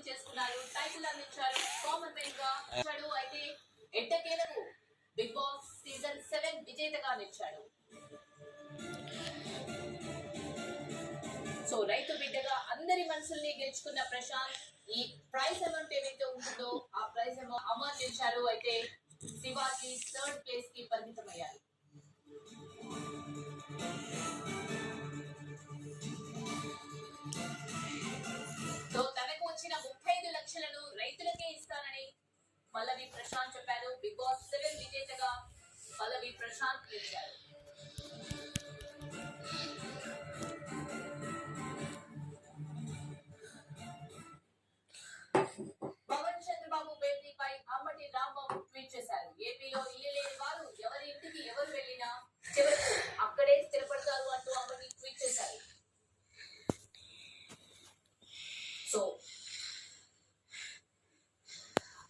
చేస్తున్నారు, టైటిల్ అందించారు, common man గా నిలిచాడు. అయితే ఎట్టకేలకు బిగ్ బాస్ సీజన్ 7 విజేతగా నిలిచాడు. సో రైతు బిడ్డగా అందరి మనసుల్ని గెలుచుకున్న ప్రశాంత్ ఈ ప్రైజ్ అమౌంట్ ఏదైతే ఉంటుందో ఆ ప్రైజ్ అమౌంట్ నిలిచారు. అయితే శివాజీ థర్డ్ ప్లేస్ కి పరిమితమయ్యారు. సో తనకు వచ్చిన 35 లక్షలను రైతులకే ఇస్తానని పల్లవి ప్రశాంత్ చెప్పారు. బిగ్ బాస్ 7 విజేతగా పల్లవి ప్రశాంత్ నిలిచారు. పవన్ చంద్రబాబు భేటీపై అంబటి రాంబాబు ట్వీట్ చేశారు. ఏపీలో ఇల్లు లేని వారు ఎవరి ఇంటికి ఎవరు వెళ్ళినా చివరకు అక్కడే స్థిరపడతారు అంటూ అంబటి ట్వీట్ చేశారు. సో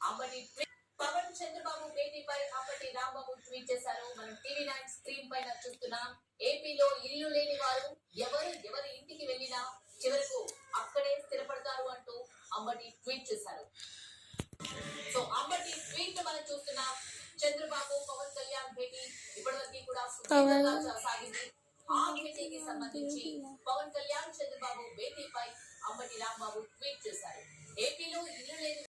అంబటి పవన్ చంద్రబాబు భేటీపై అంబటి రాంబాబు ట్వీట్ చేశారు. మనం టీవీ9 స్క్రీన్ పైన చూస్తున్నాం. ఏపీలో ఇల్లు లేని వారు ఎవరి ఇంటికి వెళ్ళినా చివరకు అక్కడే స్థిరపడతారు అంటూ అంబటి ట్వీట్ చేశారు. సో అంబటి ట్వీట్ మనం చూస్తున్నాం. చంద్రబాబు పవన్ కళ్యాణ్ భేటీ ఇప్పటివరకు కూడా సాగింది. ఆ భేటీకి సంబంధించి పవన్ కళ్యాణ్ చంద్రబాబు భేటీపై అంబటి రాంబాబు ట్వీట్ చేశారు. ఏపీలో ఇల్లు లేని